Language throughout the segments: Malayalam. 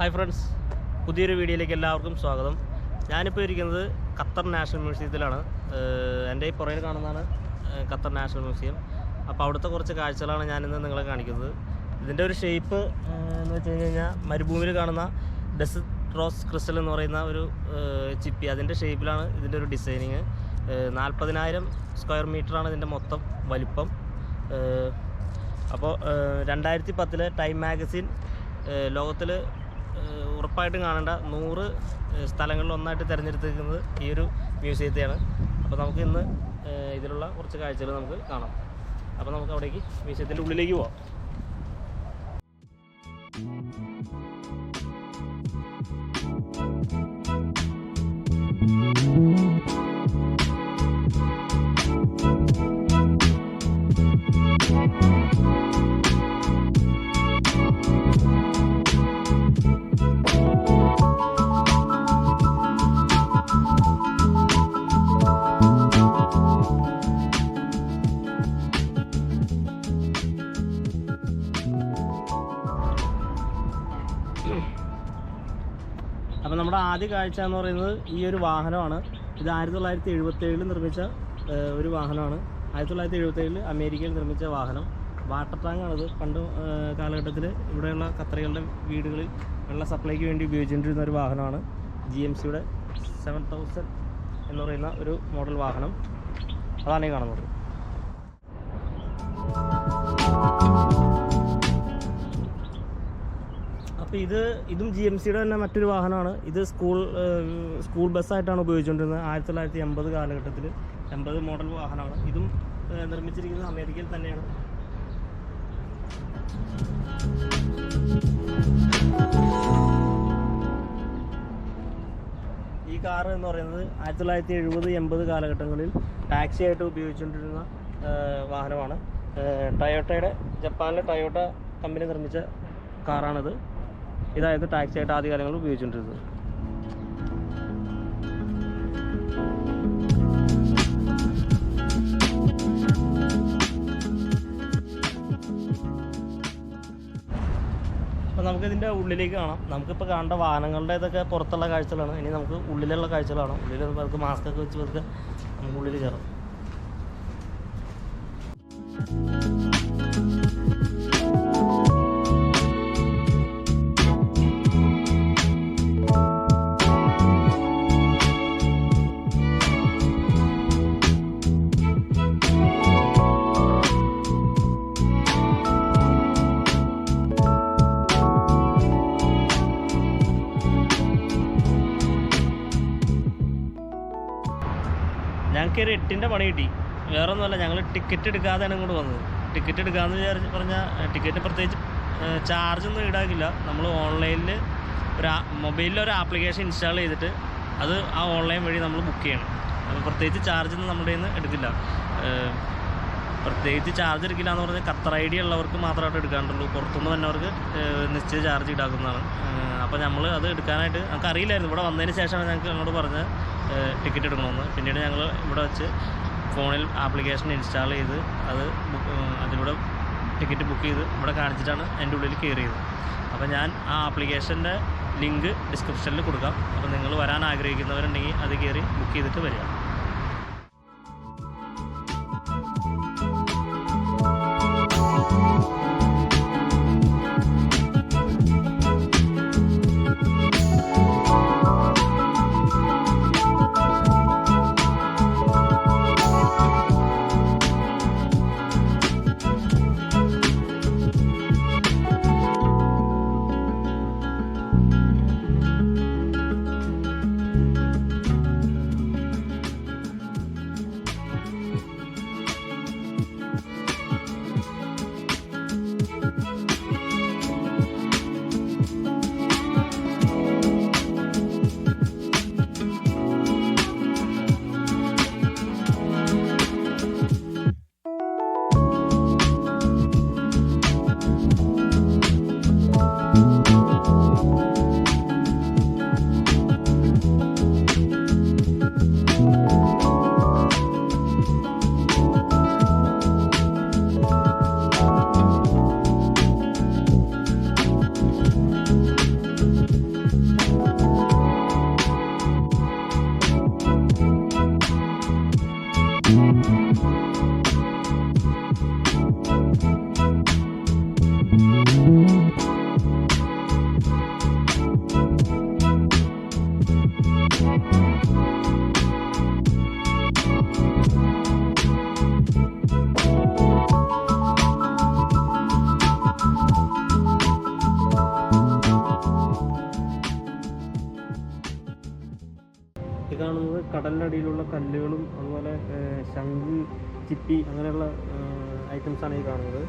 ഹായ് ഫ്രണ്ട്സ്, പുതിയൊരു വീഡിയോയിലേക്ക് എല്ലാവർക്കും സ്വാഗതം. ഞാനിപ്പോൾ ഇരിക്കുന്നത് ഖത്തർ നാഷണൽ മ്യൂസിയത്തിലാണ്. എൻ്റെ ഈ പുറകിൽ കാണുന്നതാണ് ഖത്തർ നാഷണൽ മ്യൂസിയം. അപ്പോൾ അവിടുത്തെ കുറച്ച് കാഴ്ചകളാണ് ഞാനിന്ന് നിങ്ങളെ കാണിക്കുന്നത്. ഇതിൻ്റെ ഒരു ഷേപ്പ് എന്ന് വെച്ച് കഴിഞ്ഞാൽ മരുഭൂമിയിൽ കാണുന്ന ഡെസേർട്ട് റോസ് ക്രിസ്റ്റൽ എന്ന് പറയുന്ന ഒരു ചിപ്പി, അതിൻ്റെ ഷേപ്പിലാണ് ഇതിൻ്റെ ഒരു ഡിസൈനിങ്. 40,000 സ്ക്വയർ മീറ്ററാണ് ഇതിൻ്റെ മൊത്തം വലിപ്പം. അപ്പോൾ 2010 ടൈം മാഗസിൻ ലോകത്തിൽ ഉറപ്പായിട്ടും കാണേണ്ട 100 സ്ഥലങ്ങളിൽ ഒന്നായിട്ട് തിരഞ്ഞെടുത്തിരിക്കുന്നത് ഈ ഒരു മ്യൂസിയത്തെയാണ്. അപ്പോൾ നമുക്ക് ഇന്ന് ഇതിലുള്ള കുറച്ച് കാഴ്ചകൾ നമുക്ക് കാണാം. അപ്പോൾ നമുക്ക് അവിടേക്ക് മ്യൂസിയത്തിൻ്റെ ഉള്ളിലേക്ക് പോവാം. അപ്പോൾ നമ്മുടെ ആദ്യ കാഴ്ച എന്ന് പറയുന്നത് ഈ ഒരു വാഹനമാണ്. ഇത് 1977 നിർമ്മിച്ച ഒരു വാഹനമാണ്. 1977 അമേരിക്കയിൽ നിർമ്മിച്ച വാഹനം. വാട്ടർ ടാങ്കാണിത്. പണ്ട് കാലഘട്ടത്തിൽ ഇവിടെയുള്ള ഖത്തറികളുടെ വീടുകളിൽ വെള്ള സപ്ലൈക്ക് വേണ്ടി ഉപയോഗിച്ചുകൊണ്ടിരുന്ന ഒരു വാഹനമാണ്. GMCയുടെ 7000 എന്ന് പറയുന്ന ഒരു മോഡൽ വാഹനം. അതാണ് ഈ കാണുന്നത്. അപ്പോൾ ഇതും GMCയുടെ തന്നെ മറ്റൊരു വാഹനമാണ്. ഇത് സ്കൂൾ ബസ്സായിട്ടാണ് ഉപയോഗിച്ചുകൊണ്ടിരുന്നത്. 1980 കാലഘട്ടത്തിൽ 80 മോഡൽ വാഹനമാണ്. ഇതും നിർമ്മിച്ചിരിക്കുന്നത് അമേരിക്കയിൽ തന്നെയാണ്. ഈ കാർ എന്ന് പറയുന്നത് 1970-80 കാലഘട്ടങ്ങളിൽ ടാക്സി ആയിട്ട് ഉപയോഗിച്ചുകൊണ്ടിരുന്ന വാഹനമാണ്. ജപ്പാനിലെ ടൊയോട്ട കമ്പനി നിർമ്മിച്ച കാറാണിത്. ഇതായത് ടാക്സി ആയിട്ട് ആദ്യകാലങ്ങളിൽ ഉപയോഗിച്ചുകൊണ്ടിരുന്നത്. അപ്പോൾ നമുക്കിതിൻ്റെ ഉള്ളിലേക്ക് കാണാം. നമുക്കിപ്പോൾ കാണേണ്ട വാഹനങ്ങളുടെ ഇതൊക്കെ പുറത്തുള്ള കാഴ്ചകളാണ്. ഇനി നമുക്ക് ഉള്ളിലുള്ള കാഴ്ചകളാണ്. ഉള്ളിൽ നമുക്ക് മാസ്കൊക്കെ വെച്ച് വെറുതെ നമുക്ക് ഉള്ളിൽ കയറാം. ഞങ്ങൾക്ക് ഒരു 8ൻ്റെ പണി കിട്ടി. വേറെ ഒന്നുമല്ല, ഞങ്ങൾ ടിക്കറ്റ് എടുക്കാതെയാണ് ഇങ്ങോട്ട് വന്നത്. ടിക്കറ്റ് എടുക്കാമെന്ന് പറഞ്ഞാൽ ടിക്കറ്റ് പ്രത്യേകിച്ച് ചാർജൊന്നും ഈടാക്കില്ല. നമ്മൾ ഓൺലൈനിൽ മൊബൈലിൽ ഒരു ആപ്ലിക്കേഷൻ ഇൻസ്റ്റാൾ ചെയ്തിട്ട് അത് ആ ഓൺലൈൻ വഴി നമ്മൾ ബുക്ക് ചെയ്യണം. അപ്പോൾ പ്രത്യേകിച്ച് ചാർജൊന്നും നമ്മുടെ കയ്യിൽ നിന്ന് എടുക്കില്ല. പ്രത്യേകിച്ച് ചാർജ് എടുക്കില്ല എന്ന് പറഞ്ഞാൽ ഖത്തർ ID ഉള്ളവർക്ക് മാത്രമായിട്ട് എടുക്കാണ്ടുള്ളൂ. പുറത്തുനിന്ന് വന്നവർക്ക് നിശ്ചിത ചാർജ് ഈടാക്കുന്നതാണ്. അപ്പോൾ നമ്മൾ അത് എടുക്കാനായിട്ട് നമുക്ക് അറിയില്ലായിരുന്നു. ഇവിടെ വന്നതിന് ശേഷമാണ് ഞങ്ങൾക്ക് എന്നോട് പറഞ്ഞ് ടിക്കറ്റ് എടുക്കണമെന്ന്. പിന്നീട് ഞങ്ങൾ ഇവിടെ വെച്ച് ഫോണിൽ ആപ്ലിക്കേഷൻ ഇൻസ്റ്റാൾ ചെയ്ത് അതിലൂടെ ടിക്കറ്റ് ബുക്ക് ചെയ്ത് ഇവിടെ കാണിച്ചിട്ടാണ് എൻ്റെ ഉള്ളിൽ കയറിയത്. അപ്പോൾ ഞാൻ ആ ആപ്ലിക്കേഷൻ്റെ ലിങ്ക് ഡിസ്ക്രിപ്ഷനിൽ കൊടുക്കാം. അപ്പോൾ നിങ്ങൾ വരാൻ ആഗ്രഹിക്കുന്നവരുണ്ടെങ്കിൽ അത് കയറി ബുക്ക് ചെയ്തിട്ട് വരിക. ഈ കാണുന്നത് കടലിനടിയിലുള്ള കല്ലുകളും അതുപോലെ ശംഖ്, ചിപ്പി അങ്ങനെയുള്ള ഐറ്റംസാണ് ഈ കാണുന്നത്.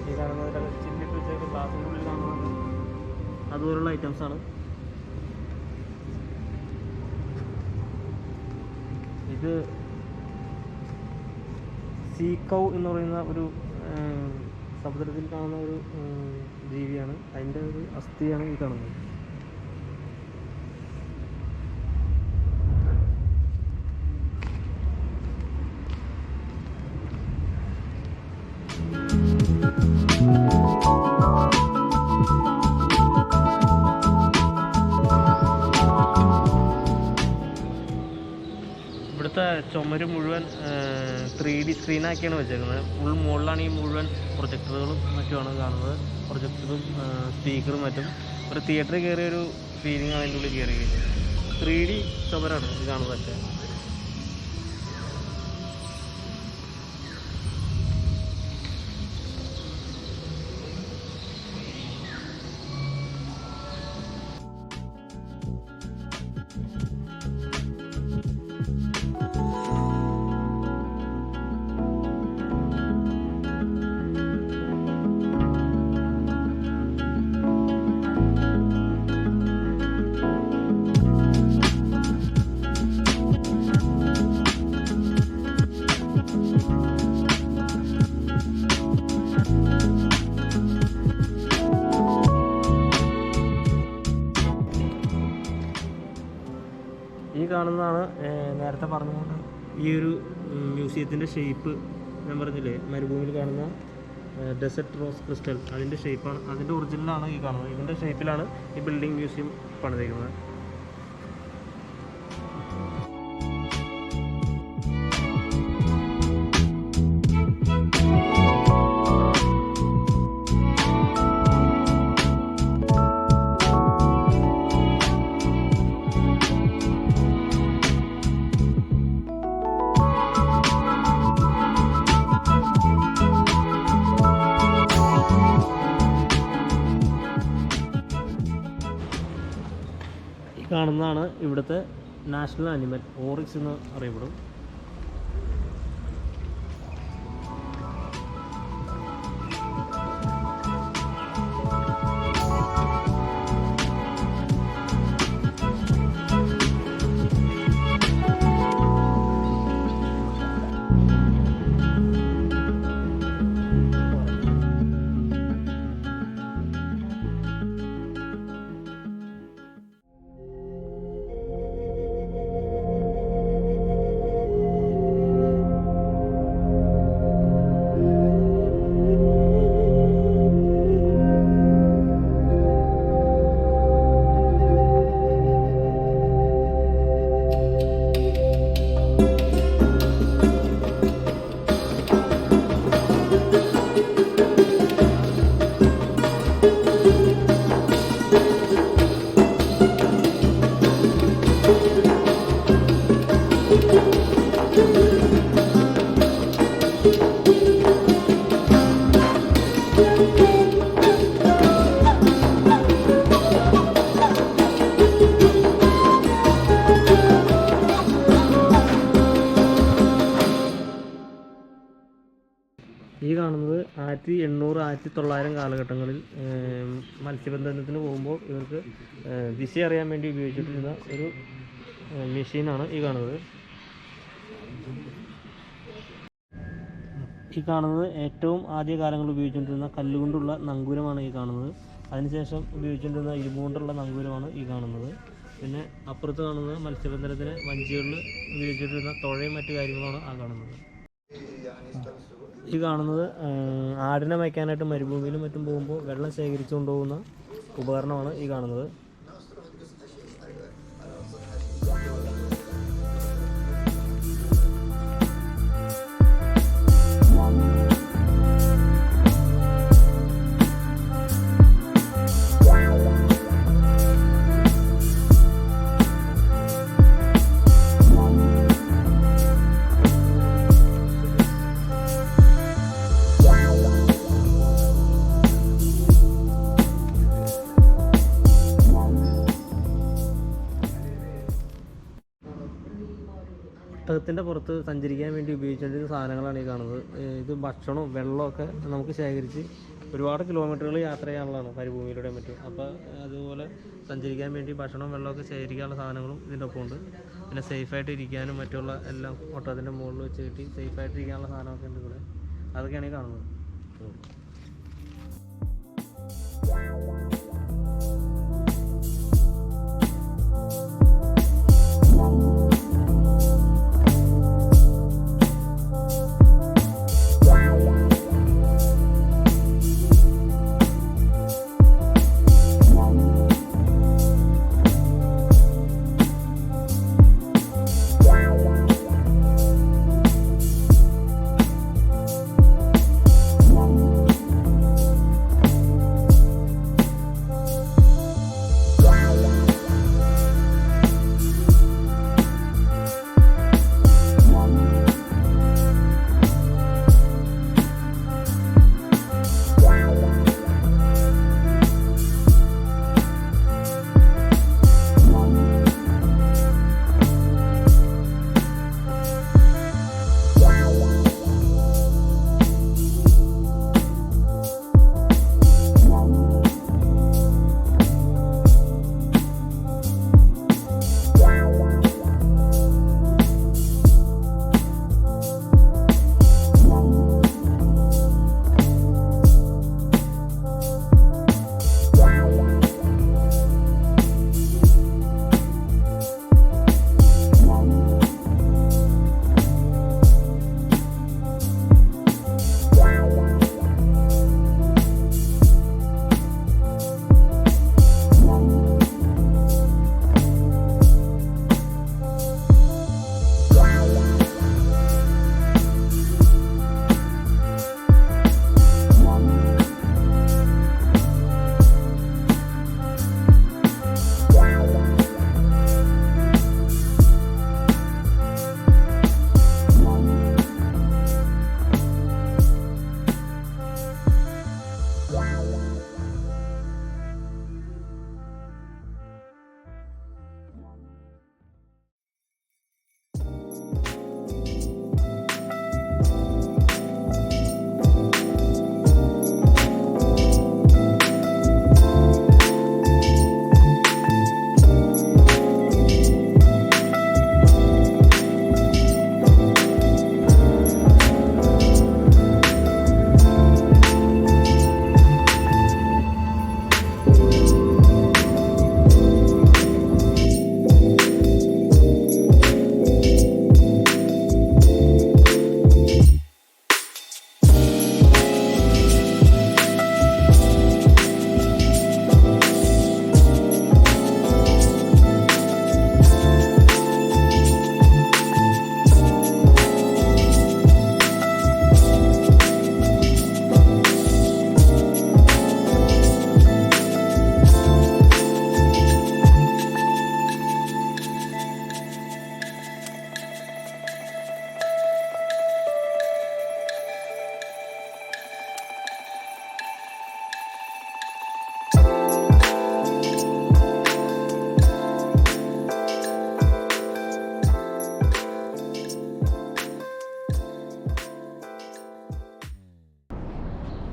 ഈ കാണുന്നതിൽ ചില്ലിട്ട് വെച്ച ഗ്ലാസിൻ്റെ ഉള്ളിൽ കാണുന്നത് അതുപോലുള്ള ഐറ്റംസാണ്. ഇത് സീക്കൗ എന്ന് പറയുന്ന ഒരു സമുദ്രത്തിൽ കാണുന്ന ഒരു ജീവിയാണ്. അതിൻ്റെ ഒരു അസ്ഥിയാണ് ഈ കാണുന്നത്. ഇവിടുത്തെ ചുമര് മുഴുവൻ 3D സ്ക്രീനാക്കിയാണ് വെച്ചേക്കുന്നത്. ഫുൾ മുകളിലാണ് ഈ മുഴുവൻ പ്രൊജക്ടറുകളും മറ്റുമാണ് കാണുന്നത്. പ്രൊജക്ടറും സ്പീക്കറും മറ്റും ഒരു തിയേറ്ററിൽ കയറിയൊരു ഫീലിംഗ് അതിൻ്റെ ഉള്ളിൽ കയറി കഴിഞ്ഞു. 3D ചുമരാണ് ഇത് കാണുന്നതൊക്കെ. ഈ കാണുന്നതാണ് നേരത്തെ പറഞ്ഞുകൊണ്ട് ഈ ഒരു മ്യൂസിയത്തിൻ്റെ ഷേപ്പ്. ഞാൻ പറഞ്ഞില്ലേ, മരുഭൂമിയിൽ കാണുന്ന ഡെസേർട്ട് റോസ് ക്രിസ്റ്റൽ, അതിൻ്റെ ഷേപ്പാണ്, അതിൻ്റെ ഒറിജിനലാണ് ഈ കാണുന്നത്. ഇതിൻ്റെ ഷേപ്പിലാണ് ഈ ബിൽഡിംഗ് മ്യൂസിയം പണിതേക്കുന്നത്. കാണുന്നതാണ് ഇവിടുത്തെ നാഷണൽ ആനിമൽ, ഓറിക്സ് എന്ന് അറിയപ്പെടും. ഈ കാണുന്നത് 1800 1900 കാലഘട്ടങ്ങളിൽ മത്സ്യബന്ധനത്തിന് പോകുമ്പോൾ ഇവർക്ക് ദിശ അറിയാൻ വേണ്ടി ഉപയോഗിച്ചിട്ടിരുന്ന ഒരു മെഷീനാണ് ഈ കാണുന്നത്. ഈ കാണുന്നത് ഏറ്റവും ആദ്യ കാലങ്ങളിൽ ഉപയോഗിച്ചുകൊണ്ടിരുന്ന കല്ലുകൊണ്ടുള്ള നങ്കൂരമാണ് ഈ കാണുന്നത്. അതിനുശേഷം ഉപയോഗിച്ചുകൊണ്ടിരുന്ന ഇരുമ്പുകൊണ്ടുള്ള നങ്കൂരമാണ് ഈ കാണുന്നത്. പിന്നെ അപ്പുറത്ത് കാണുന്നത് മത്സ്യബന്ധനത്തിന് വഞ്ചികളിൽ ഉപയോഗിച്ചിട്ടിരുന്ന തുഴയും മറ്റു കാര്യങ്ങളാണ് ആ കാണുന്നത്. ഈ കാണുന്നത് ആടിനെ വയ്ക്കാനായിട്ട് മരുഭൂമിയിലും മറ്റും പോകുമ്പോൾ വെള്ളം ശേഖരിച്ചു കൊണ്ടുപോകുന്ന ഉപകരണമാണ് ഈ കാണുന്നത്. ഒട്ടകത്തിൻ്റെ പുറത്ത് സഞ്ചരിക്കാൻ വേണ്ടി ഉപയോഗിച്ചുകൊണ്ടിരുന്ന സാധനങ്ങളാണ് ഈ കാണുന്നത്. ഇത് ഭക്ഷണവും വെള്ളമൊക്കെ നമുക്ക് ശേഖരിച്ച് ഒരുപാട് കിലോമീറ്ററുകൾ യാത്ര ചെയ്യാനുള്ളതാണ് മരുഭൂമിയിലൂടെ മറ്റും. അപ്പോൾ അതുപോലെ സഞ്ചരിക്കാൻ വേണ്ടി ഭക്ഷണവും വെള്ളമൊക്കെ ശേഖരിക്കാനുള്ള സാധനങ്ങളും ഇതിൻ്റെ ഒപ്പം ഉണ്ട്. പിന്നെ സേഫായിട്ട് ഇരിക്കാനും മറ്റുള്ള എല്ലാം ഒട്ടകത്തിൻ്റെ മുകളിൽ വെച്ച് കെട്ടി സേഫായിട്ട് ഇരിക്കാനുള്ള സാധനമൊക്കെ ഉണ്ട് ഇവിടെ. അതൊക്കെയാണ് ഈ കാണുന്നത്.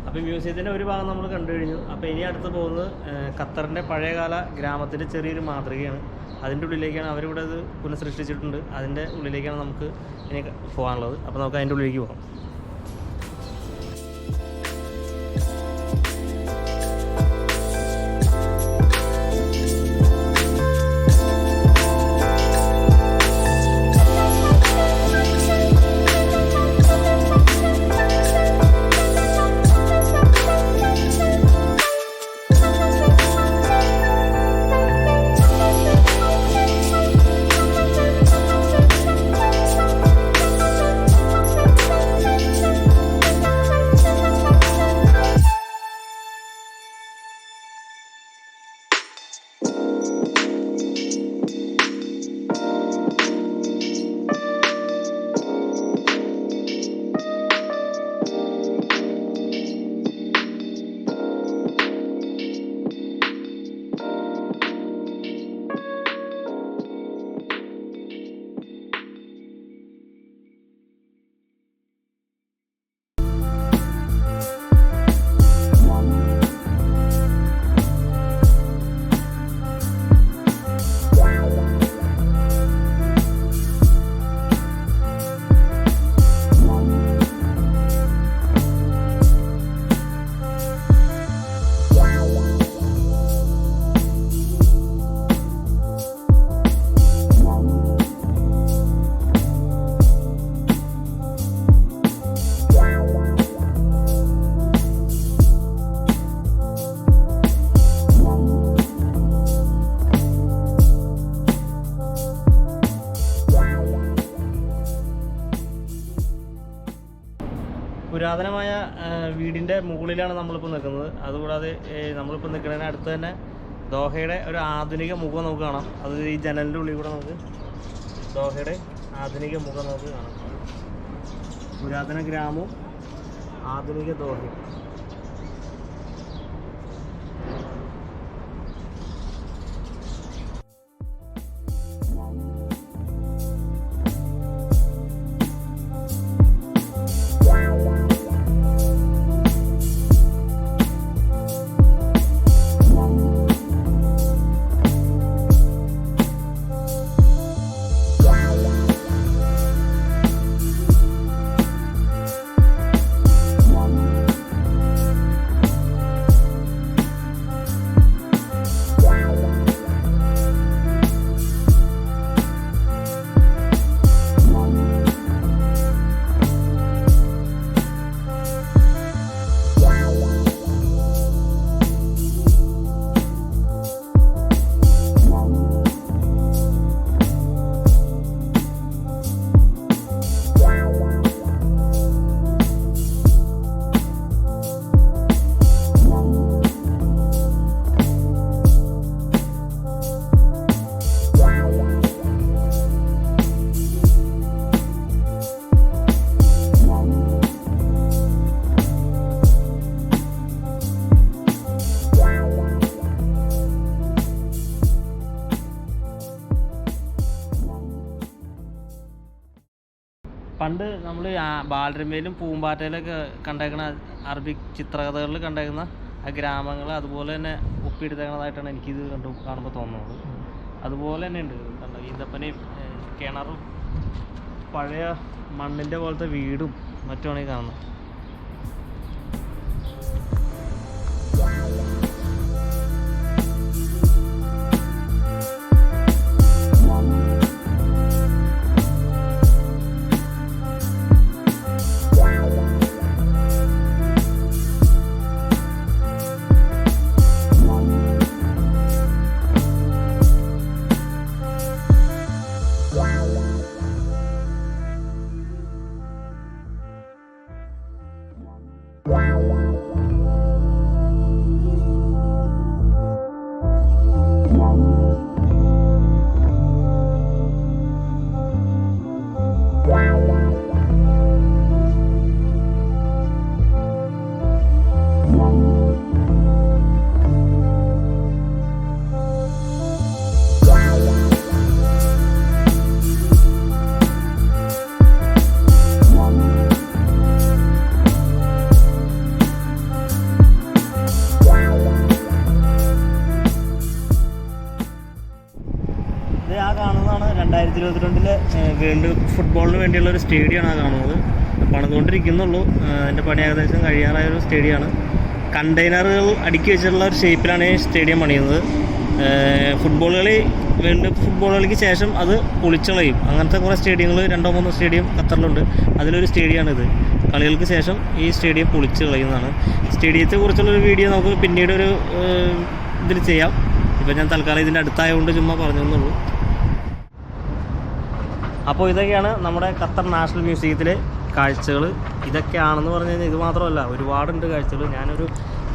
അപ്പോൾ മ്യൂസിയത്തിൻ്റെ ഒരു ഭാഗം നമ്മൾ കണ്ടു കഴിഞ്ഞു. അപ്പോൾ ഇനി അടുത്ത് പോകുന്നത് ഖത്തറിൻ്റെ പഴയകാല ഗ്രാമത്തിൻ്റെ ചെറിയൊരു മാതൃകയാണ്. അതിൻ്റെ ഉള്ളിലേക്കാണ് അവരിവിടെ ഇത് പുനഃസൃഷ്ടിച്ചിട്ടുണ്ട്. അതിൻ്റെ ഉള്ളിലേക്കാണ് നമുക്ക് ഇനി പോകാനുള്ളത്. അപ്പോൾ നമുക്ക് അതിൻ്റെ ഉള്ളിലേക്ക് പോകാം. പുരാതനമായ വീടിൻ്റെ മുകളിലാണ് നമ്മളിപ്പോൾ നിൽക്കുന്നത്. അതുകൂടാതെ നമ്മളിപ്പോൾ നിൽക്കുന്നതിന് അടുത്ത് തന്നെ ദോഹയുടെ ഒരു ആധുനിക മുഖം നമുക്ക് കാണാം. അത് ഈ ജനലിൻ്റെ ഉള്ളിൽ കൂടെ നമുക്ക് ദോഹയുടെ ആധുനിക മുഖം നമുക്ക് കാണാം. പുരാതന ഗ്രാമവും ആധുനിക ദോഹയും. പണ്ട് നമ്മൾ ബാലരമയിലും പൂമ്പാറ്റയിലൊക്കെ കണ്ടേക്കുന്ന അറബിക് ചിത്രകഥകളിൽ കണ്ടേക്കുന്ന ആ ഗ്രാമങ്ങൾ അതുപോലെ തന്നെ ഒപ്പിയെടുത്തേക്കുന്നതായിട്ടാണ് എനിക്കിത് കാണുമ്പോൾ തോന്നുന്നത്. അതുപോലെ തന്നെ ഉണ്ട് കണ്ടോ, ഈന്തപ്പനയും കിണറും പഴയ മണ്ണിൻ്റെ പോലത്തെ വീടും മറ്റുമാണ് ഈ കാണുന്നത്. ആ കാണുന്നതാണ് 2022 വേൾഡ് കപ്പ് ഫുട്ബോളിന് വേണ്ടിയുള്ള ഒരു സ്റ്റേഡിയമാണ് ആ കാണുന്നത്. പണിതുകൊണ്ടിരിക്കുന്നുള്ളൂ. അതിൻ്റെ പണി ഏകദേശം കഴിയാറായ ഒരു സ്റ്റേഡിയമാണ്. കണ്ടെയ്നറുകൾ അടുക്കി വെച്ചിട്ടുള്ള ഒരു ഷേപ്പിലാണ് ഈ സ്റ്റേഡിയം പണിയുന്നത്. ഫുട്ബോൾ കളി വേൾഡ് കപ്പ് ഫുട്ബോൾ കളിക്ക് ശേഷം അത് പൊളിച്ചളയും. അങ്ങനത്തെ കുറേ സ്റ്റേഡിയങ്ങൾ 2-3 സ്റ്റേഡിയം ഖത്തറിലുണ്ട്. അതിലൊരു സ്റ്റേഡിയമാണിത്. കളികൾക്ക് ശേഷം ഈ സ്റ്റേഡിയം പൊളിച്ച് കളയുന്നതാണ്. സ്റ്റേഡിയത്തെക്കുറിച്ചുള്ളൊരു വീഡിയോ നമുക്ക് പിന്നീട് ഒരു ഇതിൽ ചെയ്യാം. ഇപ്പോൾ ഞാൻ തൽക്കാലം ഇതിൻ്റെ അടുത്തായതുകൊണ്ട് ചുമ്മാ പറഞ്ഞെന്നുള്ളൂ. അപ്പോൾ ഇതൊക്കെയാണ് നമ്മുടെ ഖത്തർ നാഷണൽ മ്യൂസിയത്തിലെ കാഴ്ചകൾ. ഇതൊക്കെയാണെന്ന് പറഞ്ഞു കഴിഞ്ഞാൽ ഇത് മാത്രമല്ല, ഒരുപാടുണ്ട് കാഴ്ചകൾ. ഞാനൊരു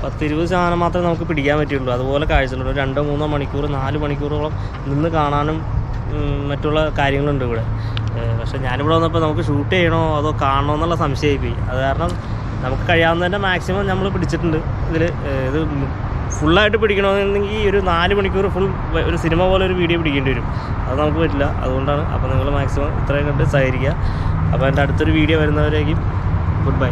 10-20% മാത്രമേ നമുക്ക് പിടിക്കാൻ പറ്റുള്ളൂ. അതുപോലെ കാഴ്ചകളുണ്ട്. 2-3 മണിക്കൂർ 4 മണിക്കൂറോളം നിന്ന് കാണാനും മറ്റുള്ള കാര്യങ്ങളുണ്ട് ഇവിടെ. പക്ഷേ ഞാനിവിടെ വന്നപ്പോൾ നമുക്ക് ഷൂട്ട് ചെയ്യണോ അതോ കാണണോ എന്നുള്ള സംശയമായിപ്പോയി. അത് കാരണം നമുക്ക് കഴിയാവുന്നതിൻ്റെ മാക്സിമം നമ്മൾ പിടിച്ചിട്ടുണ്ട്. ഇത് ഫുള്ളായിട്ട് പിടിക്കണമെന്നുണ്ടെങ്കിൽ ഒരു 4 മണിക്കൂർ ഫുൾ ഒരു സിനിമ പോലെ ഒരു വീഡിയോ പിടിക്കേണ്ടി വരും. അത് നമുക്ക് പറ്റില്ല. അതുകൊണ്ടാണ്. അപ്പോൾ നിങ്ങൾ മാക്സിമം ഇത്രയും കണ്ട് സഹകരിക്കുക. അപ്പോൾ എൻ്റെ അടുത്തൊരു വീഡിയോ വരുന്നവരേക്കും ഗുഡ് ബൈ.